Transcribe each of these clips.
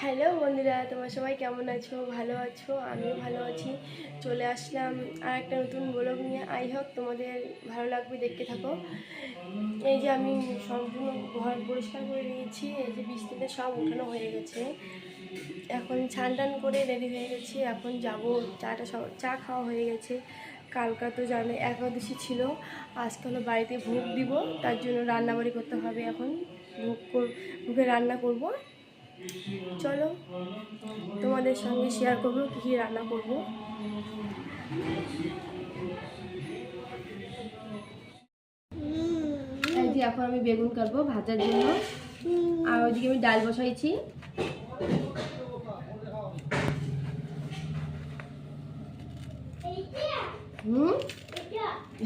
Hello বন্ধুরা, তোমরা সবাই কেমন আছো? ভালো আছো? আমিও ভালো আছি। চলে আসলাম আর একটা নতুন ব্লগ নিয়ে। আই হোপ তোমাদের ভালো লাগবে, দেখতে থাকো। এই যে আমি সম্পূর্ণ ঘর পরিষ্কার করে নিয়েছি। এই যে বিছনাতে সব উঠানো হয়ে গেছে। এখন স্নান টান করে রেডি হয়ে গেছি। এখন যাব চা খাওয়া হয়ে গেছে। কালকা তো জানে একাদশী ছিল, আজকে হলো বাড়িতে ভোগ দিব, তার জন্য রান্নাবাড়ি করতে হবে। এখন ভোগে রান্না করব। চলো তোমাদের সঙ্গে শেয়ার করবো কী কী রান্না করব। এই যে এখন আমি বেগুন কাটবো ভাজার জন্য, আর ওইদিকে আমি ডাল বসাইছি।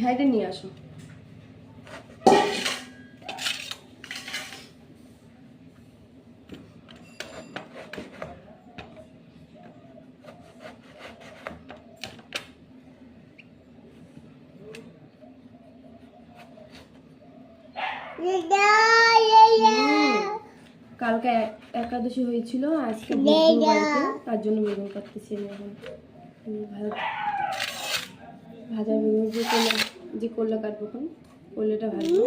হ্যাঁ, এটা নিয়ে আসো। কালকে একাদশী হয়েছিল, আজকে বাড়িতে, তার জন্য বেগুন কাটতেছি আমি এখন। ভাজা বেগুন যে করলা কাটবো, এখন করলাটা ভাজবো।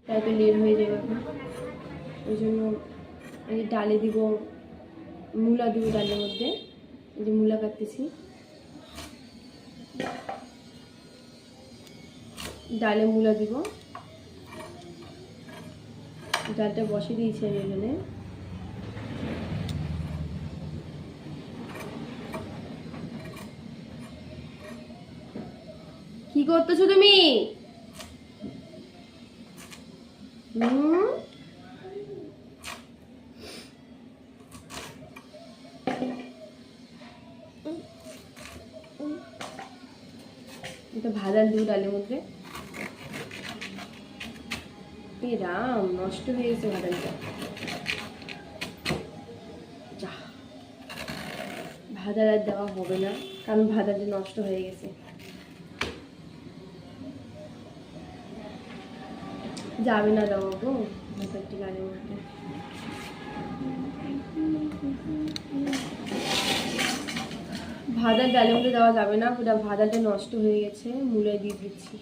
তাই তো লেট হয়ে যাবে এখন, ওই জন্য এই ডালে দিব, মূলা দিব ডালের মধ্যে। এই যে মূলা কাটতেছি, ডালে মূলা দিব। ডালটা বসে দিয়েছি আমি এখানে। কি করতেছো তুমি? এটা ভাজা দিব ডালের মধ্যে। এই রাম, নষ্ট হয়ে গেছে ভাজাটা। ভাজা আর দেওয়া হবে না, কারণ ভাজাটা নষ্ট হয়ে গেছে। যাবে না দেওয়া গো ভাজাটি ডালের মধ্যে। ভাজার ডালের মধ্যে দেওয়া যাবে না, পুরো ভাজাটা নষ্ট হয়ে গেছে। মূলায় দিয়ে দিচ্ছি।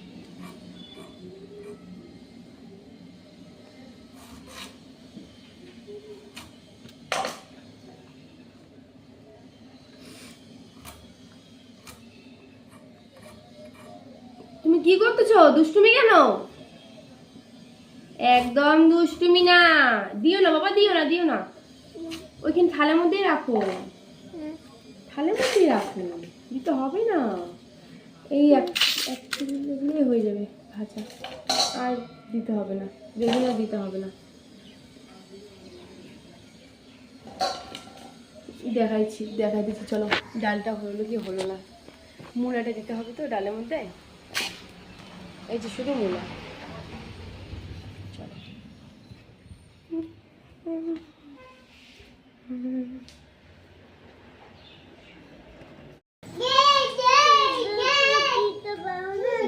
তুমি কি করতেছো? দুষ্টুমি কেন? একদম দুষ্টুমি না, দিও না বাবা, দিও না, দিও না। ওইখানে থালার মধ্যেই রাখো, থালার মধ্যেই রাখো, দিতে হবে না। এই এক দিলে হয়ে যাবে ভাজা, আর দিতে হবে না, বেগুন আর দিতে হবে না। দেখাই দিচ্ছি। চলো, ডালটা হলো কি হলো না, মূলাটা দিতে হবে তো ডালের মধ্যে। এই যে শুধু মূলা। চলো,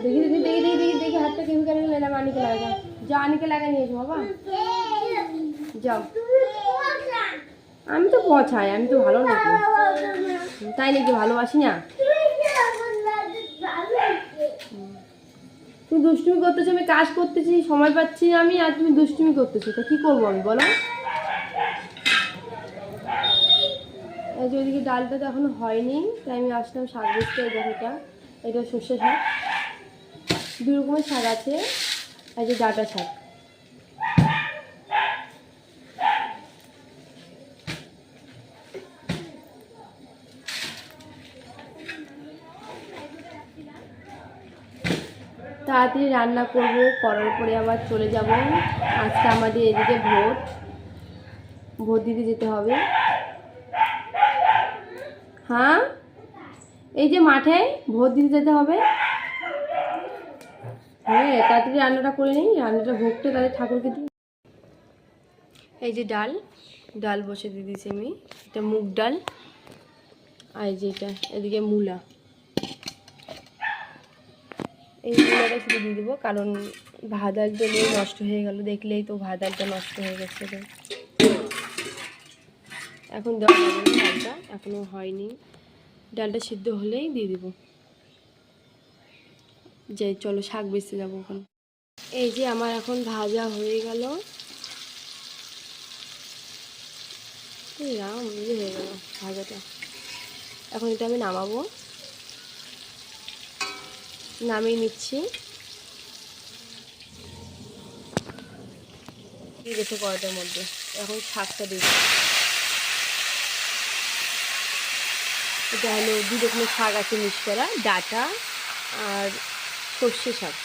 দেখি দেখি দেখি দেখি দেখি দেখি হাতটা কেউ কেন নিলাম। আনিকে লাগা, যা আনিকে লাগা নিয়েছো বাবা, যাও। আমি তো পছাই, আমি তো ভালো নাকি? তাই নাকি? ভালোবাসি না? তুমি দুষ্টুমি করতেছো, আমি কাজ করতেছি, সময় পাচ্ছি না আমি, আর তুমি দুষ্টুমি করতেছো, তো কি করবো আমি বলো? এই যে ওইদিকে ডালটা তো এখনো হয়নি, তাই আমি আসলাম শাক বুঝতে। এই দেখোটা, এটা সর্ষে শাক, দু রকমের শাক আছে। এই যে ডাঁটা শাক। তাড়াতাড়ি রান্না করব, করার পরে আবার চলে যাব। আজকে আমাদের এদিকে ভোট দিতে যেতে হবে। হ্যাঁ, এই যে মাঠে ভোট দিতে যেতে হবে। হ্যাঁ, তাড়াতাড়ি রান্নাটা করে নিই, রান্নাটা ভোগটা তাদের ঠাকুরকে দিই। এই যে ডাল, ডাল বসে দিয়ে দিয়েছি আমি, এটা মুগ ডাল। আর এই যে এটা এদিকে মূলা, এই মূলাটা শুধু দিয়ে দেবো, কারণ ভাত ডালটা নিয়ে নষ্ট হয়ে গেল, দেখলেই তো ভাত ডালটা নষ্ট হয়ে গেছে। তো এখন দেওয়া যাবে না, ডালটা এখনও হয়নি, ডালটা সিদ্ধ হলেই দিয়ে দেবো। যে চলো শাক বেচতে যাবো ওখানে। এই যে আমার এখন ভাজা হয়ে গেল, রাম হয়ে গেল ভাজাটা। এখন এটা আমি নামাবো, নামিয়ে নিচ্ছি। দিয়ে গেছে কড়াইটার মধ্যে, এখন শাকটা দিই। এটা হলো 2 রকমের শাক আছে মিক্স করা, ডাঁটা আর সর্ষে শাক।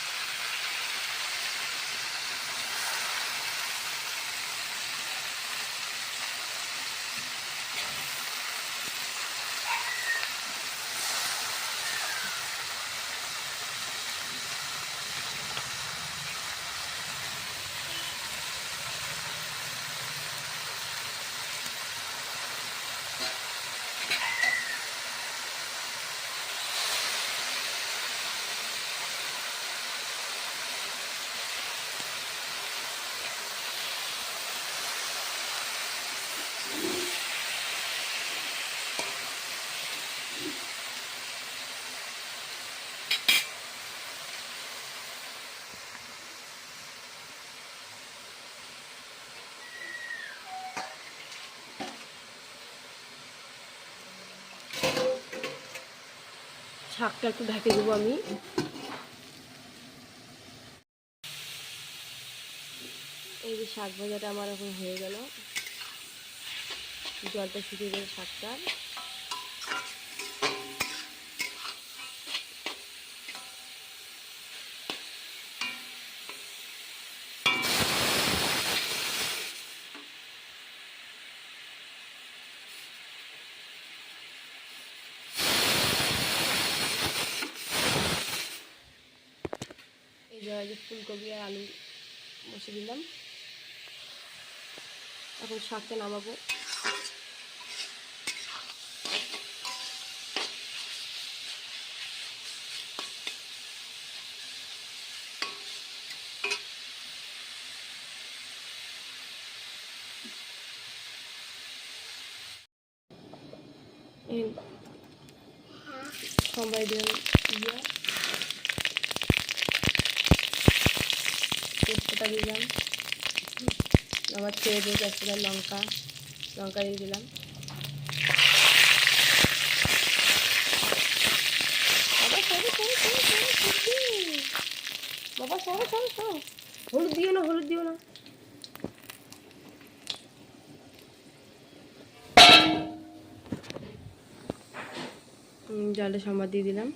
শাকটা একটু ঢেকে দেবো আমি। এই যে শাক ভাজাটা আমার এখন হয়ে গেল, জলটা শুকিয়ে গেল শাকটার। এই যে ফুলকপি আর আলু বসে দিলাম, এখন শাকটা নামাবো। এই সবাই দিলাম তেজপাতা দিলাম, আবার ছেড়ে দিয়ে তেজপাতা লঙ্কা লঙ্কা দিয়ে দিলাম। বাবা সরো সরো সরো, হলুদ দিও না, হলুদ দিও না। জলটা সম্বাদ দিয়ে দিলাম।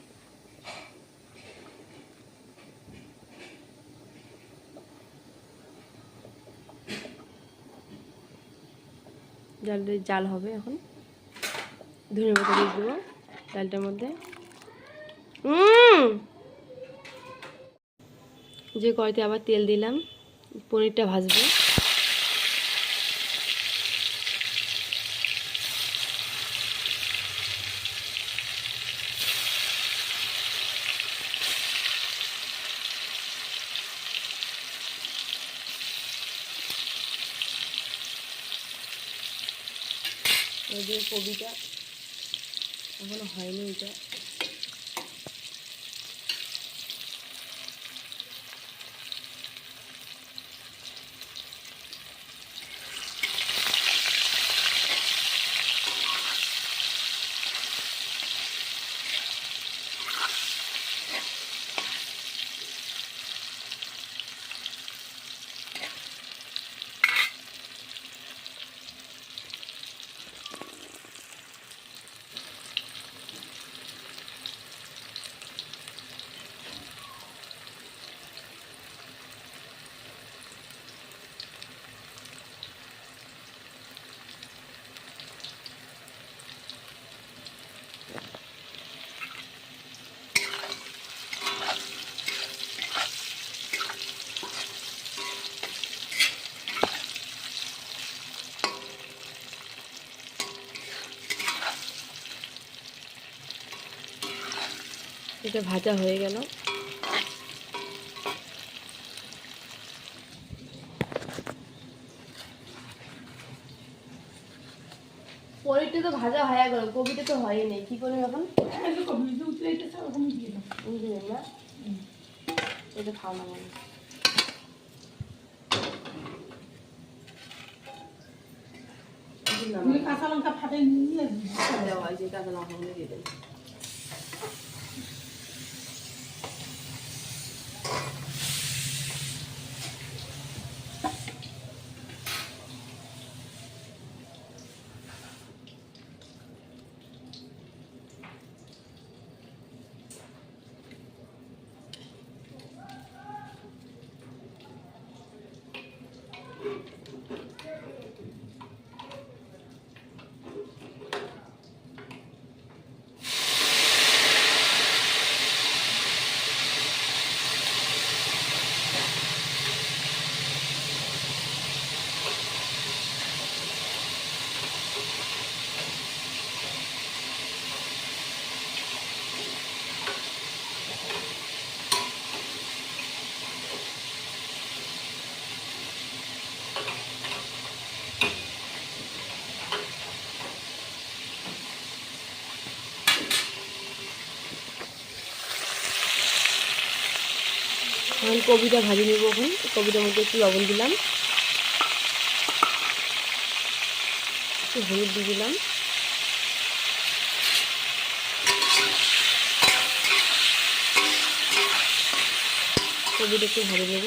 জলটা জাল হবে, এখন ধনে পাতা দিয়ে দেবো ডালটার মধ্যে। যে কড়াইতে আবার তেল দিলাম, পনিরটা ভাজবো। এই যে কবিটা এখনো হয়নি, এটা এটা ভাজা হয়ে গেল। পনিরটা তো ভাজা হয়ে গেল, কবিটা তো হয়নি, কি করবো এখন? এটা খাও না মানে কাঁচা লঙ্কা ফাটে নিয়ে দেওয়া হয়, যে কাঁচা লঙ্কাগুলো দিয়ে দেয়। এখন কবিটা ভাজি নেব। এখন কবিটার মধ্যে একটু লবণ দিলাম, একটু হলুদ দিয়ে দিলাম, কবিটা একটু ভাজি নেব।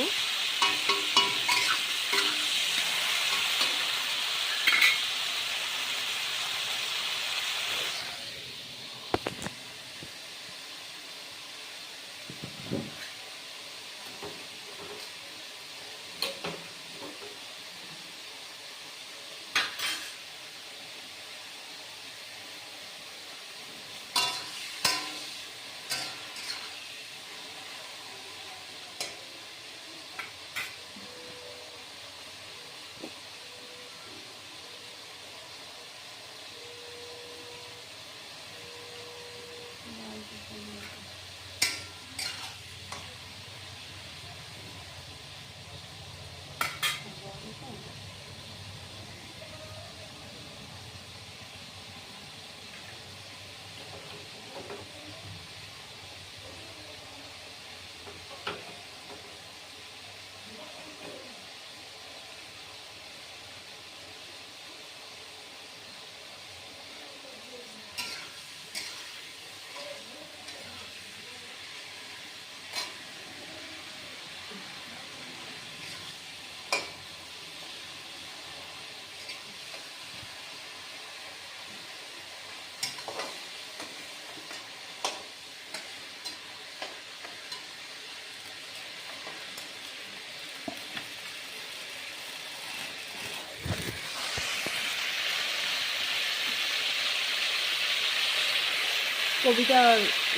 কবিটা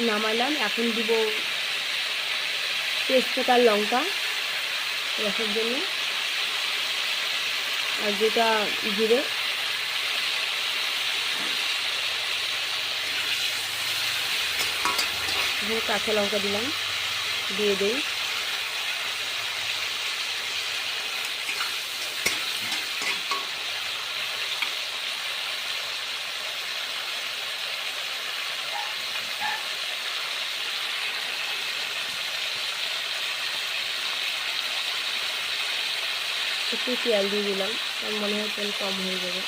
নামালাম, এখন দিব তেজপাতা আর লঙ্কা রসের জন্য, আর যেটা জিরে, কাঁচা লঙ্কা দিলাম, দিয়ে দেই। একটু তেল দিয়ে দিলাম, আমার মনে হয় তেল কম হয়ে যাবে।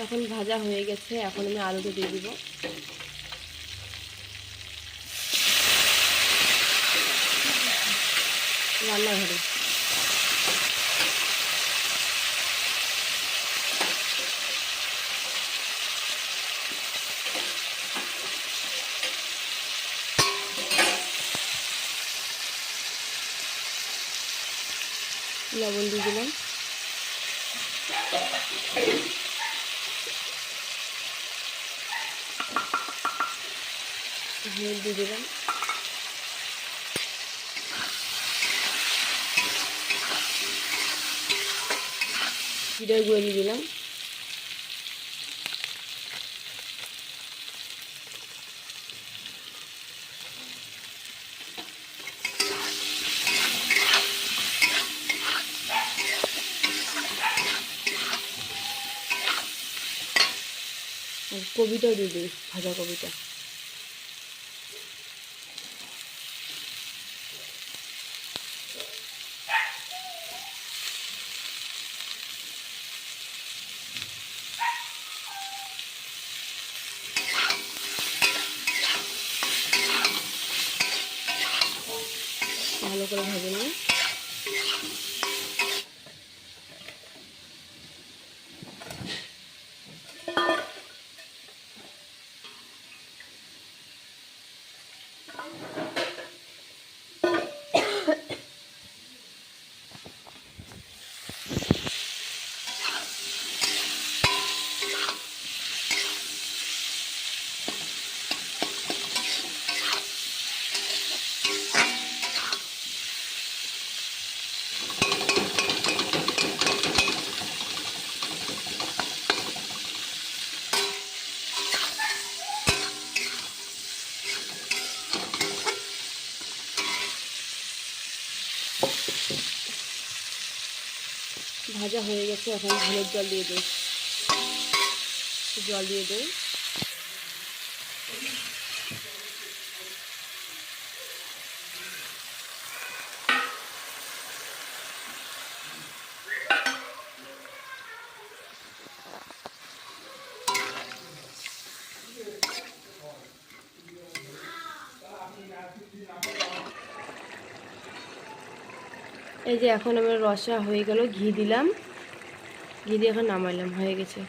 এখন ভাজা হয়ে গেছে, এখন আমি আলুটা দিয়ে দিব। রান্নাঘরে লবণ দিয়ে দিলাম, হলুদ দিয়ে দিলাম, জিরার গুঁড়ো দিয়ে দিলাম, আর কবিটাও দিয়ে দিই, ভাজা কবিটা। ভালো করে ভেজে নিই। ভাজা হয়ে গেছে, এখন হলুদ জল দিয়ে দিই, জল দিয়ে দিই। এই যে এখন আমার রসা হয়ে গেল, ঘি দিলাম, ঘি দিয়ে এখন নামাইলাম, হয়ে গেছে।